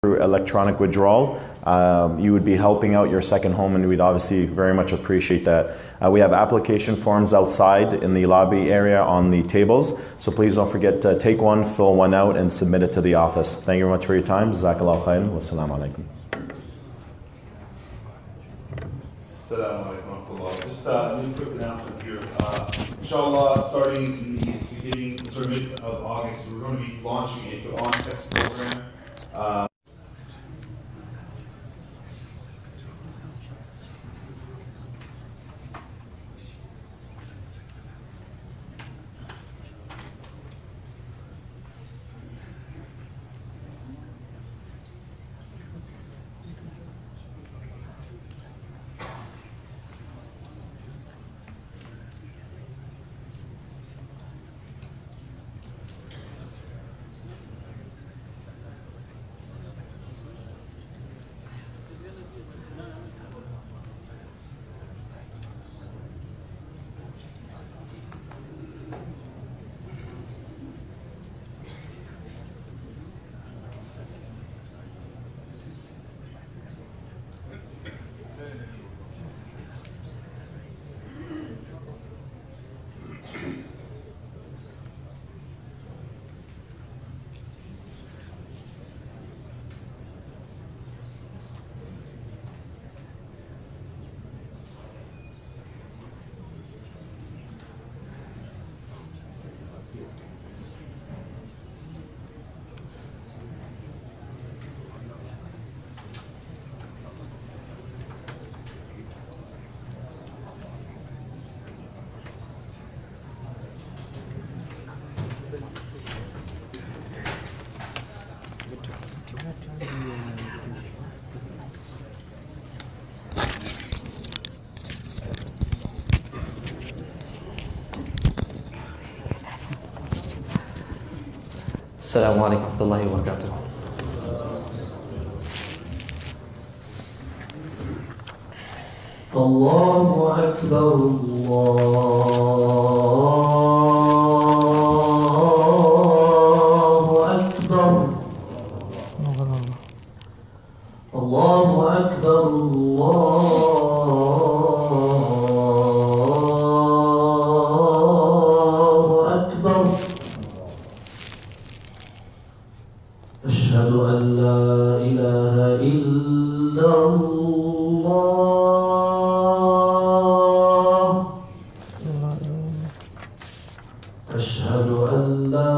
through electronic withdrawal. You would be helping out your second home, and we'd obviously very much appreciate that. We have application forms outside in the lobby area on the tables, so please don't forget to take one, fill one out, and submit it to the office. Thank you very much for your time. Jazakallah khairan. Wassalamu alaikum. Assalamu alaikum. Just a quick announcement here. Inshallah, starting in the beginning, mid of August, we're going to be launching a Quran test program. السلام عليكم ورحمة الله وبركاته. الله أكبر الله أكبر الله أكبر الله أكبر. أشهد أن لا إله إلا الله. أشهد أن لا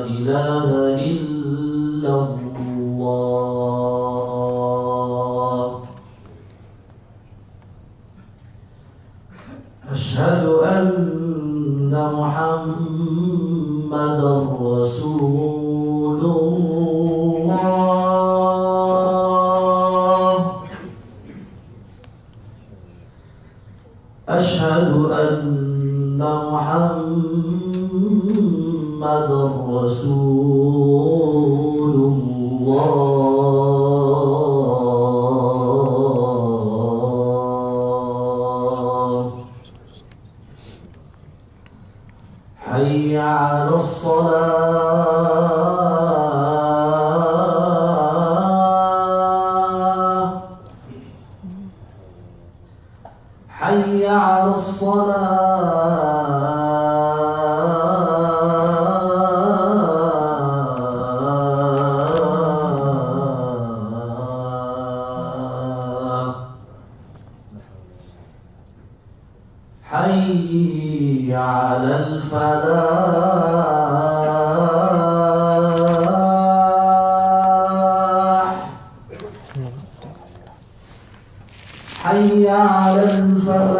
إله إلا الله. أشهد أن محمدًا رسول الله. أشهد أن محمدًا رسول الله. حي على الصلاة. حي على الصلاة. حي على الفلاح. حي على الفلاح.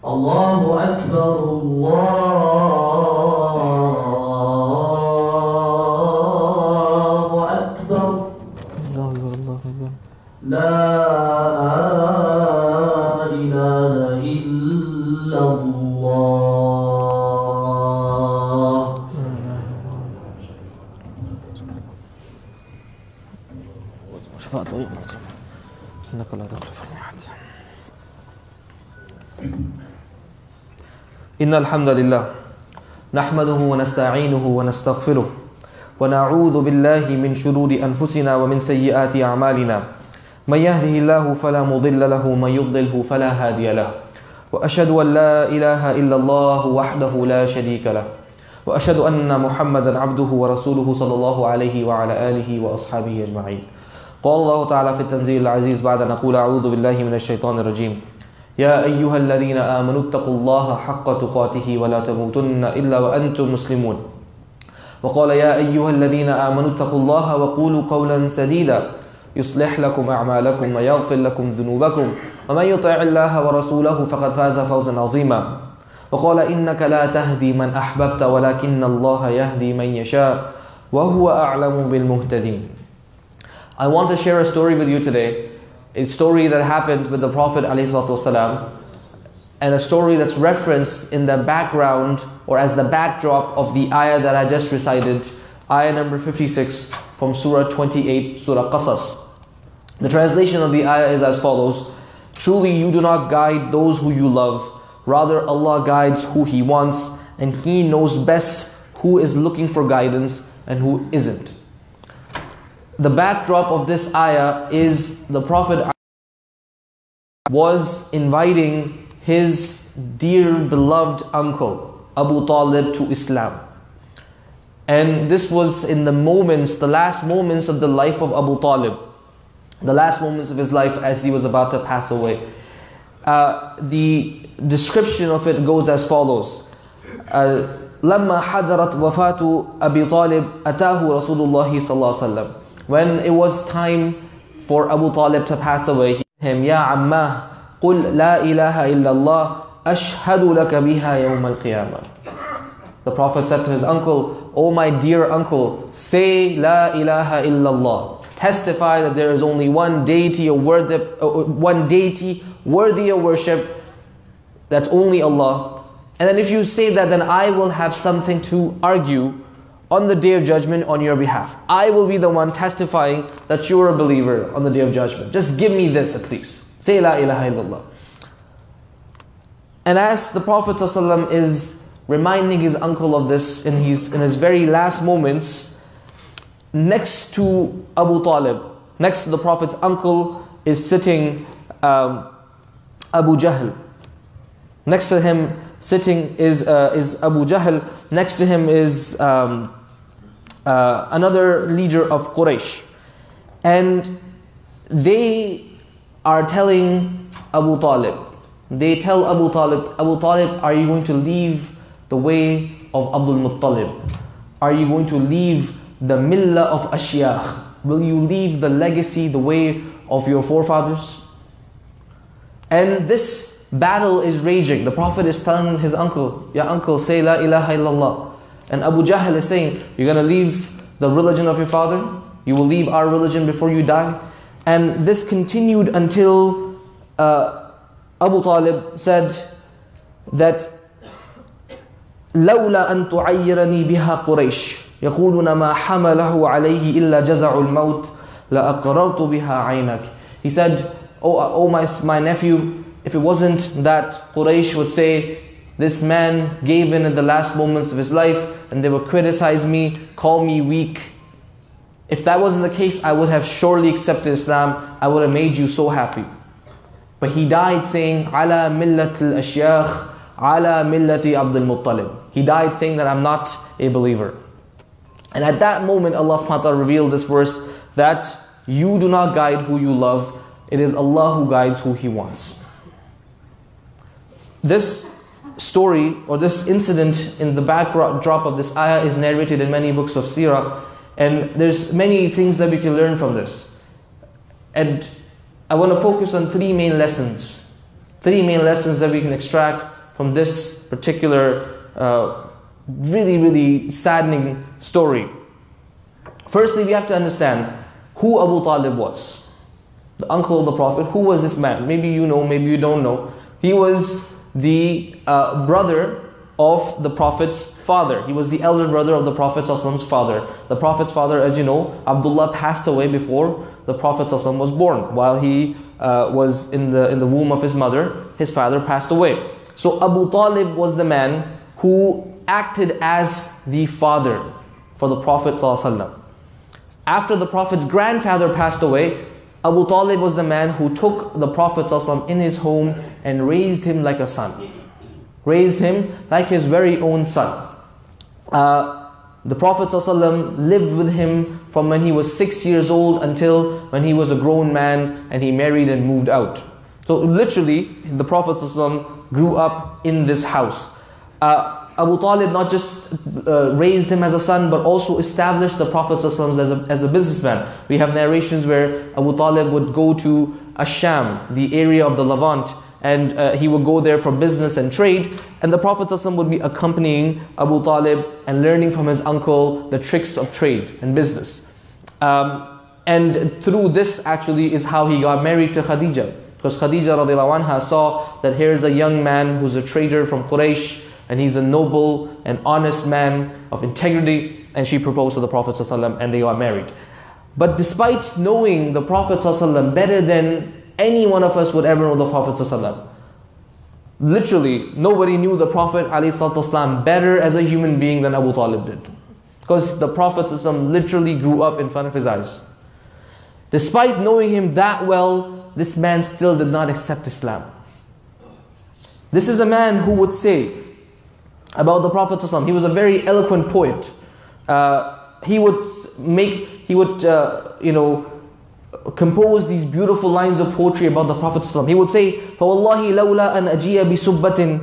الله أكبر الله أكبر. لا إله إلا الله. شفاعته يوم القيامة إنك لا تخلف الميعاد. إن الحمد لله نحمده ونستعينه ونستغفره ونعوذ بالله من شرور أنفسنا ومن سيئات أعمالنا من يهده الله فلا مضل له ومن يضلله فلا هادي له وأشهد أن لا إله إلا الله وحده لا شريك له وأشهد أن محمدا عبده ورسوله صلى الله عليه وعلى آله وأصحابه أجمعين. قال الله تعالى في التنزيل العزيز بعد أن نقول أعوذ بالله من الشيطان الرجيم يا أيها الذين آمنوا اتقوا الله حق تقاته ولا تموتن إلا وأنتم مسلمون. وقال يا أيها الذين آمنوا اتقوا الله وقولوا قولا سديدا يصلح لكم أعمالكم ويغفر لكم ذنوبكم ومن يطع الله ورسوله فقد فاز فوزا عظيما. وقال إنك لا تهدي من أحببت ولكن الله يهدي من يشاء وهو أعلم بالمهتدين. I want to share a story with you today. A story that happened with the Prophet ﷺ, and a story that's referenced in the background or as the backdrop of the ayah that I just recited, ayah number 56 from Surah 28, Surah Qasas. The translation of the ayah is as follows: truly you do not guide those who you love, rather Allah guides who He wants, and He knows best who is looking for guidance and who isn't. The backdrop of this ayah is the Prophet was inviting his dear beloved uncle Abu Talib to Islam. And this was in the last moments of the life of Abu Talib, the last moments of his life as he was about to pass away. The description of it goes as follows: لما حضرت وفاة أبي طالب أتاه رسول الله صلى الله عليه وسلم. When it was time for Abu Talib to pass away, he said to him, يا عماه قل لا إله إلا الله أشهد لك بها يوم القيامة. The Prophet said to his uncle, "O my dear uncle, say La ilaha illallah. Testify that there is only one deity worthy of worship, that's only Allah. And then if you say that, then I will have something to argue on the Day of Judgment on your behalf. I will be the one testifying that you are a believer on the Day of Judgment. Just give me this at least. Say La ilaha illallah." And as the Prophet ﷺ is reminding his uncle of this in his very last moments, next to Abu Talib, next to the Prophet's uncle, is sitting Abu Jahl. Next to him sitting is Abu Jahl. Next to him is another leader of Quraysh. And they are telling Abu Talib, they tell Abu Talib, are you going to leave the way of Abdul Muttalib? Are you going to leave the millah of Ashyakh? Will you leave the legacy, the way of your forefathers? And this battle is raging. The Prophet is telling his uncle, "Ya uncle, say La ilaha illallah." And Abu Jahl is saying, "You're going to leave the religion of your father? You will leave our religion before you die?" And this continued until Abu Talib said that لولا أن تعيرني بها قريش يقولون ما حمله عليه إلا جزع الموت لأقررت بها عينك. He said, oh my nephew, if it wasn't that Quraysh would say, this man gave in the last moments of his life, and they would criticize me, call me weak. If that wasn't the case, I would have surely accepted Islam. I would have made you so happy. But he died saying, على ملة الأشياخ على ملة عبد المطلب. He died saying that I'm not a believer. And at that moment, Allah subhanahu wa ta'ala revealed this verse that you do not guide who you love. It is Allah who guides who He wants. This story or this incident in the backdrop of this ayah is narrated in many books of seerah, and there's many things that we can learn from this. And I want to focus on three main lessons that we can extract from this particular really saddening story. Firstly, we have to understand who Abu Talib was. The uncle of the Prophet. Who was this man? Maybe you know, maybe you don't know. He was the brother of the Prophet's father. He was the elder brother of the Prophet's father. The Prophet's father, as you know, Abdullah, passed away before the Prophet was born. While he was in the womb of his mother, his father passed away. So Abu Talib was the man who acted as the father for the Prophet ﷺ. After the Prophet's grandfather passed away, Abu Talib was the man who took the Prophet ﷺ in his home and raised him like a son. Raised him like his very own son. The Prophet ﷺ lived with him from when he was 6 years old until when he was a grown man and he married and moved out. So literally, the Prophet ﷺ grew up in this house. Abu Talib not just raised him as a son, but also established the Prophet ﷺ as a businessman. We have narrations where Abu Talib would go to Ash-Sham, the area of the Levant, and he would go there for business and trade, and the Prophet ﷺ would be accompanying Abu Talib and learning from his uncle the tricks of trade and business. And through this actually is how he got married to Khadija. Because Khadija radiallahu anha saw that here's a young man who's a trader from Quraysh, and he's a noble and honest man of integrity, and she proposed to the Prophet ﷺ and they got married. But despite knowing the Prophet ﷺ better than any one of us would ever know the Prophet ﷺ, literally nobody knew the Prophet ﷺ better as a human being than Abu Talib did. Because the Prophet ﷺ literally grew up in front of his eyes. Despite knowing him that well, this man still did not accept Islam. This is a man who would say about the Prophet ﷺ, he was a very eloquent poet. He would compose these beautiful lines of poetry about the Prophet ﷺ. He would say, فَوَاللَّهِ لَوْلَا أَنْ أَجِيَ بِسُبَّةٍ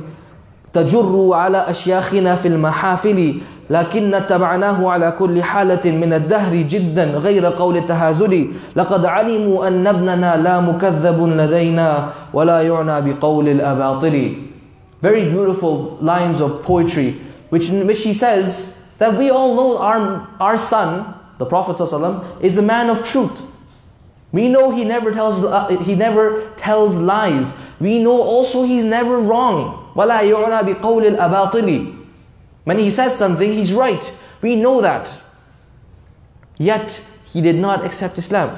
تَجُرُّ عَلَى أَشْيَاخِنَا فِي الْمَحَافِلِ لكن اتبعناه على كل حالة من الدهر جدا غير قول التهازل لقد علموا أن ابننا لا مكذب لدينا ولا يعنى بقول الأباطل. Very beautiful lines of poetry in which he says that we all know our son, the Prophet ﷺ, is a man of truth. We know he never tells lies. We know also he's never wrong. وَلَا يُعْنَى بِقَوْلِ الْأَبَاطِلِ. When he says something, he's right. We know that. Yet, he did not accept Islam.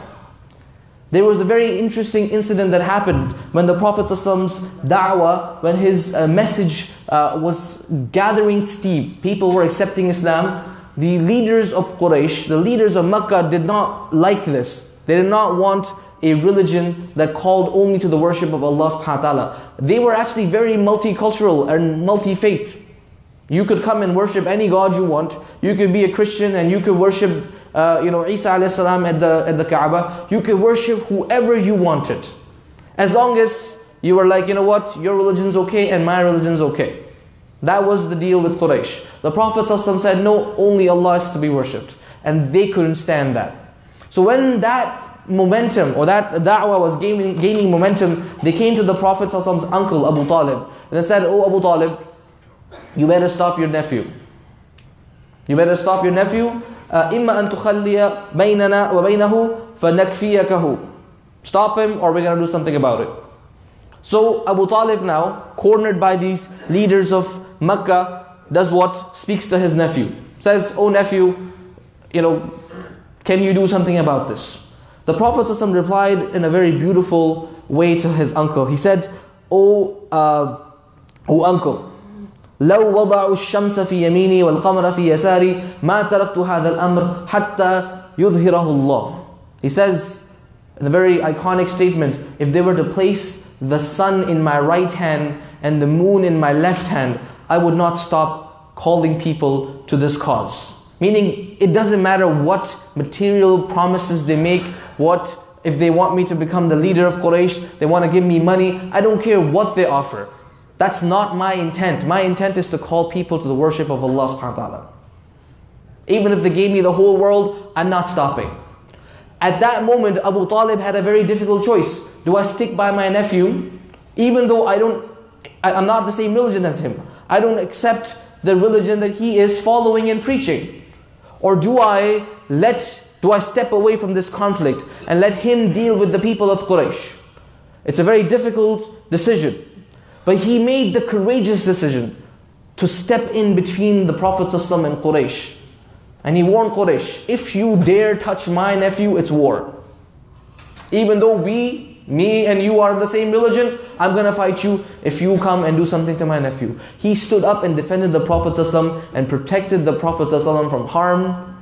There was a very interesting incident that happened when the Prophet ﷺ's da'wah, when his message was gathering steam. People were accepting Islam. The leaders of Quraysh, the leaders of Makkah did not like this. They did not want a religion that called only to the worship of Allah subhanahu wa ta'ala. They were actually very multicultural and multi-faith. You could come and worship any god you want. You could be a Christian and you could worship Isa alayhi salam at the Kaaba. You could worship whoever you wanted. As long as you were like, you know what, your religion's okay and my religion's okay. That was the deal with Quraysh. The Prophet ﷺ said, no, only Allah is to be worshipped. And they couldn't stand that. So when that momentum or that da'wah was gaining momentum, they came to the Prophet ﷺ's uncle Abu Talib. And they said, oh Abu Talib, you better stop your nephew. You better stop your nephew. إِمَّا أَن تُخَلِّيَ بَيْنَنَا وَبَيْنَهُ فَنَكْفِيَكَهُ. Stop him or we're going to do something about it. So Abu Talib now, cornered by these leaders of Makkah, does what? Speaks to his nephew. Says, oh nephew, can you do something about this? The Prophet ﷺ replied in a very beautiful way to his uncle. He said, oh uncle, لو وضعوا الشمس في يميني والقمر في يساري ما تركت هذا الأمر حتى يظهره الله. He says in a very iconic statement, if they were to place the sun in my right hand and the moon in my left hand, I would not stop calling people to this cause. Meaning, it doesn't matter what material promises they make, if they want me to become the leader of Quraysh, they want to give me money, I don't care what they offer. That's not my intent. My intent is to call people to the worship of Allah subhanahu wa ta'ala. Even if they gave me the whole world, I'm not stopping. At that moment, Abu Talib had a very difficult choice. Do I stick by my nephew, even though I'm not the same religion as him? I don't accept the religion that he is following and preaching. Or do I step away from this conflict and let him deal with the people of Quraysh? It's a very difficult decision. But he made the courageous decision to step in between the Prophet ﷺ and Quraysh. And he warned Quraysh, if you dare touch my nephew, it's war. Even though me and you are of the same religion, I'm going to fight you if you come and do something to my nephew. He stood up and defended the Prophet ﷺ and protected the Prophet ﷺ from harm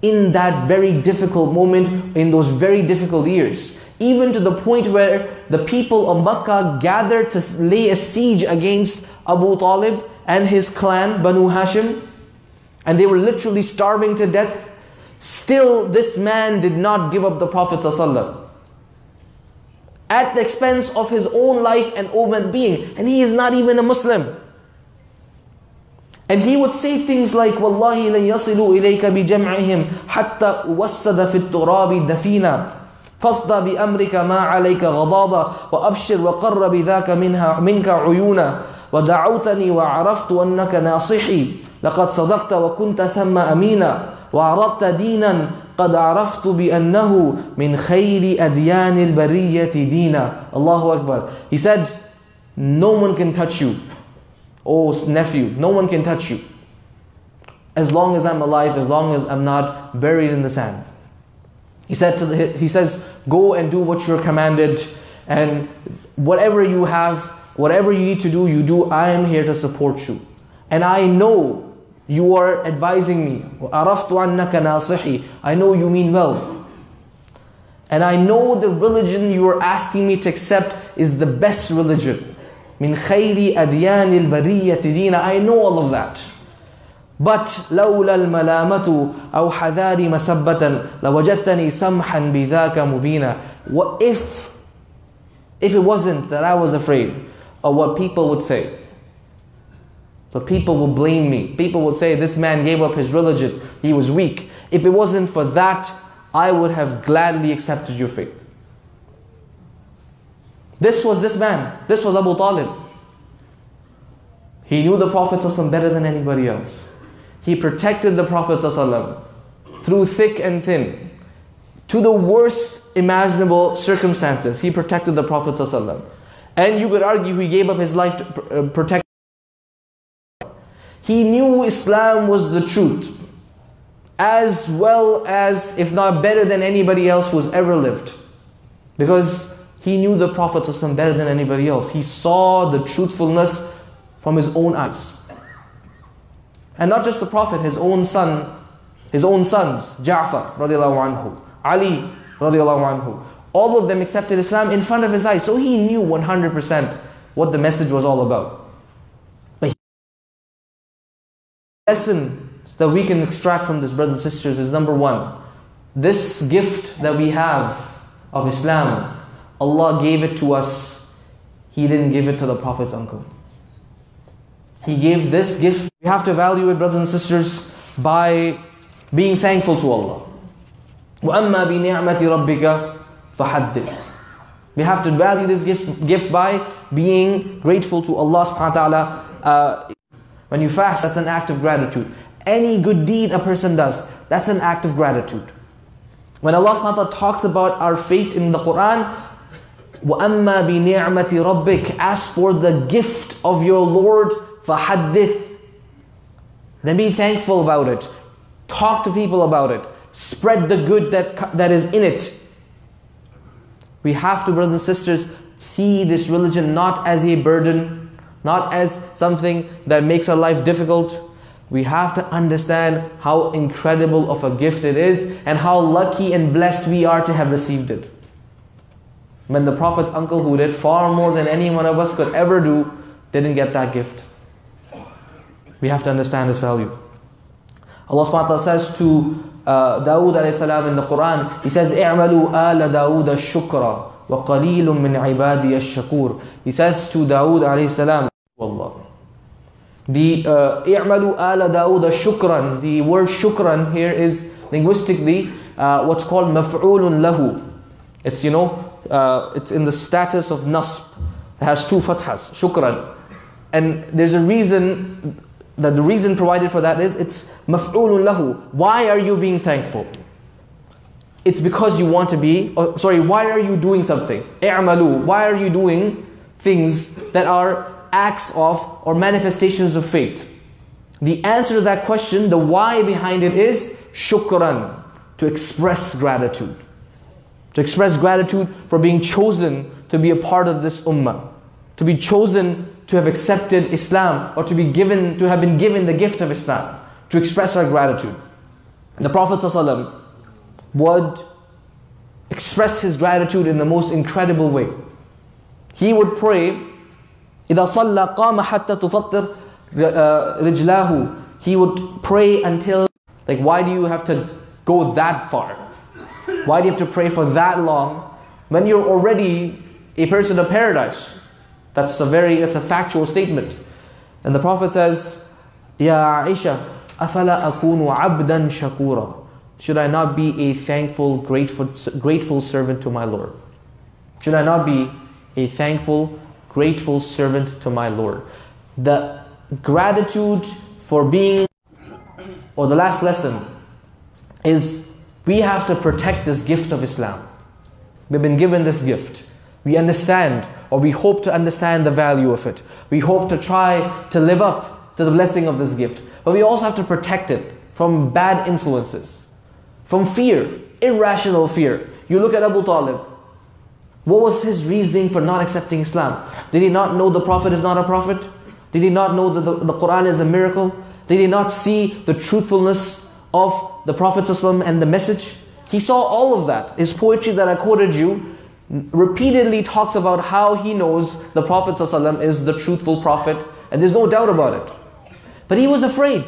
in that very difficult moment, in those very difficult years. Even to the point where the people of Makkah gathered to lay a siege against Abu Talib and his clan, Banu Hashim, and they were literally starving to death. Still, this man did not give up the Prophet ﷺ at the expense of his own life and own being. And he is not even a Muslim. And he would say things like, وَاللَّهِ لَن يَصِلُوا إِلَيْكَ بِجَمْعِهِمْ حَتَّى وَسَّدَ فِي التُّرَابِ دَفِينًا فَاصْدَى بِأَمْرِكَ مَا عَلَيْكَ غَضَاضًا وَأَبْشِرْ وَقَرَّ بِذَاكَ مِنْكَ عُيُونًا وَدَعَوْتَنِي وَعَرَفْتُ أَنَّكَ نَاصِحِي لَقَدْ صَدَقْتَ وَكُنْتَ ثَمَّ أَمِينًا وَعَرَضْتَ دِينًا قَدْ عَرَفْتُ بِأَنَّهُ مِنْ خَيْرِ أَدْيَانِ الْبَرِيَّةِ دِينًا. Allahu Akbar. He said, no one can touch you. Oh nephew, no one can touch you. As long as I'm alive, as long as I'm not buried in the sand. He says, go and do what you're commanded, and whatever you have, whatever you need to do, you do. I am here to support you. And I know you are advising me. عَرَفْتُ عَنَّكَ نَاصِحِي. I know you mean well. And I know the religion you are asking me to accept is the best religion. مِنْ خَيْرِ أَدْيَانِ الْبَرِيَّةِ دِينًا. I know all of that. But لَوْلَا الْمَلَامَةُ أَوْ حَذَارِ مَسَبَّةً لَوَجَدْتَنِي سَمْحًا بِذَاكَ مُبِينًا. What if it wasn't that I was afraid of what people would say? But people will blame me. People will say, this man gave up his religion. He was weak. If it wasn't for that, I would have gladly accepted your faith. This was this man. This was Abu Talib. He knew the Prophet ﷺ better than anybody else. He protected the Prophet ﷺ through thick and thin. To the worst imaginable circumstances, he protected the Prophet ﷺ. And you could argue he gave up his life to protect. He knew Islam was the truth, as well as, if not better than anybody else who has ever lived. Because he knew the Prophet ﷺ better than anybody else. He saw the truthfulness from his own eyes. And not just the Prophet, his own sons, Ja'far radiallahu anhu, Ali radiallahu anhu. All of them accepted Islam in front of his eyes. So he knew 100% what the message was all about. But the lesson that we can extract from this, brothers and sisters, is number one. This gift that we have of Islam, Allah gave it to us. He didn't give it to the Prophet's uncle. He gave this gift. We have to value it, brothers and sisters, by being thankful to Allah. وَأَمَّا بِنِعْمَةِ رَبِّكَ فَحَدِّثْ. We have to value this gift by being grateful to Allah subhanahu wa ta'ala. When you fast, that's an act of gratitude. Any good deed a person does, that's an act of gratitude. When Allah subhanahu wa ta'ala talks about our faith in the Quran, وَأَمَّا بِنِعْمَةِ رَبِّكَ, ask for the gift of your Lord, فَحَدِّثْ. Then be thankful about it. Talk to people about it. Spread the good that is in it. We have to, brothers and sisters, see this religion not as a burden, not as something that makes our life difficult. We have to understand how incredible of a gift it is and how lucky and blessed we are to have received it. When the Prophet's uncle, who did far more than any one of us could ever do, didn't get that gift. We have to understand its value. Allah subhanahu wa ta'ala says to Dawood alayhi salam in the Quran, He says, اِعْمَلُوا آلَ دَاوُودَ الشُّكْرَ وَقَلِيلٌ مِّنْ عِبَادِيَ الشَّكُورِ. He says to Dawood alayhi salam, Wallah. The اِعْمَلُوا آلَ دَاوُودَ شُكْرًا. The word shukran here is linguistically what's called مَفْعُولٌ لَهُ. It's, it's in the status of nasb. It has two fathas, shukran. And there's a reason, that the reason provided for that is, it's maf'ulun lahu. Why are you being thankful? It's because you want to be, why are you doing something? I'malu. Why are you doing things that are acts of or manifestations of faith? The answer to that question, the why behind it is shukran, to express gratitude. To express gratitude for being chosen to be a part of this ummah. To be chosen to have accepted Islam, or to have been given the gift of Islam. To express our gratitude. The Prophet ﷺ would express his gratitude in the most incredible way. He would pray, إِذَا صَلَّى قَامَ حَتَّى تُفَطِّرْ رِجْلَاهُ. He would pray until, like, why do you have to go that far? Why do you have to pray for that long when you're already a person of paradise? That's a factual statement. And the Prophet says, Ya Aisha, أَفَلَا أَكُونُ عَبْدًا شَكُورًا. Should I not be a thankful, grateful servant to my Lord? Should I not be a thankful, grateful servant to my Lord? The gratitude for being, or the last lesson is, we have to protect this gift of Islam. We've been given this gift. We understand, or we hope to understand the value of it. We hope to try to live up to the blessing of this gift. But we also have to protect it from bad influences, from fear, irrational fear. You look at Abu Talib. What was his reasoning for not accepting Islam? Did he not know the Prophet is not a prophet? Did he not know that the Quran is a miracle? Did he not see the truthfulness of the Prophet ﷺ and the message? He saw all of that. His poetry that I quoted you repeatedly talks about how he knows the Prophet ﷺ is the truthful prophet, and there's no doubt about it. But he was afraid,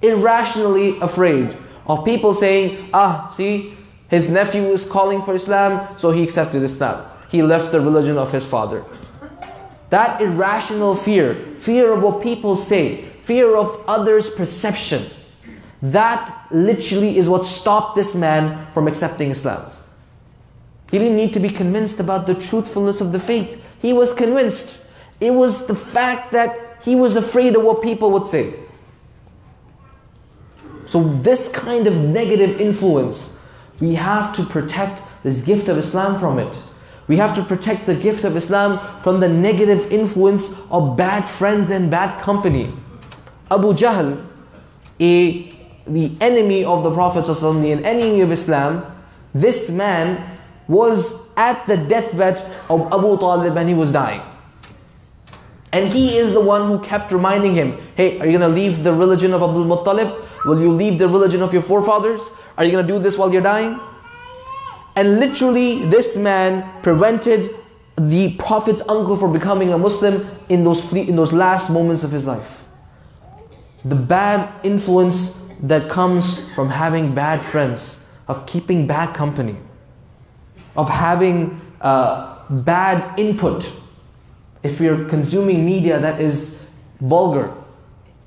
irrationally afraid of people saying, see, his nephew is calling for Islam, so he accepted Islam. He left the religion of his father. That irrational fear of what people say, fear of others' perception, that literally is what stopped this man from accepting Islam. He didn't need to be convinced about the truthfulness of the faith. He was convinced. It was the fact that he was afraid of what people would say. So this kind of negative influence, we have to protect this gift of Islam from it. We have to protect the gift of Islam from the negative influence of bad friends and bad company. Abu Jahl, the enemy of the Prophet ﷺ, the enemy of Islam, this man was at the deathbed of Abu Talib and he was dying. And he is the one who kept reminding him, hey, are you going to leave the religion of Abdul Muttalib? Will you leave the religion of your forefathers? Are you going to do this while you're dying? And literally this man prevented the Prophet's uncle from becoming a Muslim in those last moments of his life. The bad influence that comes from having bad friends, of keeping bad company, of having bad input. If you're consuming media that is vulgar,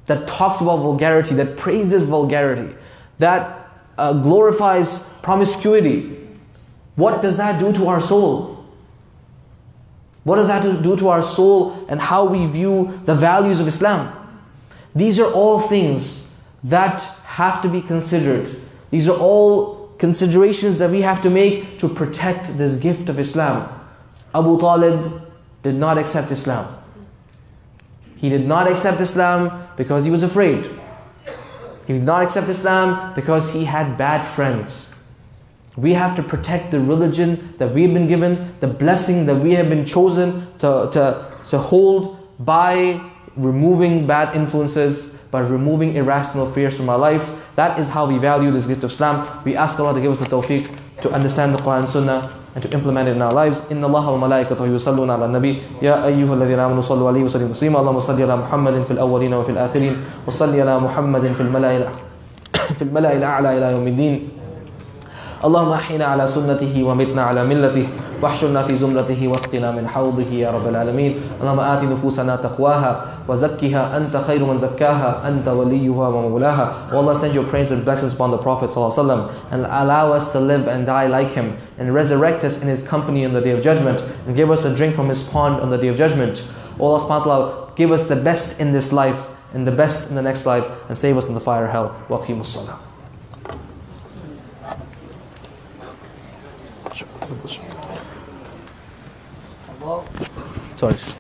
that talks about vulgarity, that praises vulgarity, that glorifies promiscuity, what does that do to our soul? What does that do to our soul and how we view the values of Islam? These are all things that have to be considered. These are all considerations that we have to make to protect this gift of Islam. Abu Talib did not accept Islam. He did not accept Islam because he was afraid. He did not accept Islam because he had bad friends. We have to protect the religion that we've been given, the blessing that we have been chosen to hold by removing bad influences, by removing irrational fears from our life. That is how we value this gift of Islam. We ask Allah to give us the tawfiq to understand the Quran and Sunnah and to implement it in our lives. Inna Allah wa malaikatahu yusalluna ala nabi ya ayyuhalladhina amanu sallu alayhi wa sallimu taslima. Allahumma salli ala Muhammadin fil awwalin wa fil akhirin wa salli ala Muhammadin fil mala'il a'la ila yawmiddin. اللهم أحينا على سنته ومتنا على ملته واحشرنا في زمرته واسقنا من حوضه يا رب العالمين. اللهم آت نفوسنا تقواها وزكها أنت خير من زكاها أنت وليها ومولاها. O Allah, send your praise and blessings upon the Prophet ﷺ and allow us to live and die like him and resurrect us in his company on the day of judgment and give us a drink from his pond on the day of judgment. O Allah subhanahu wa ta'ala, give us the best in this life and the best in the next life and save us in the fire of hell. Wa aqimus salam. Sorry.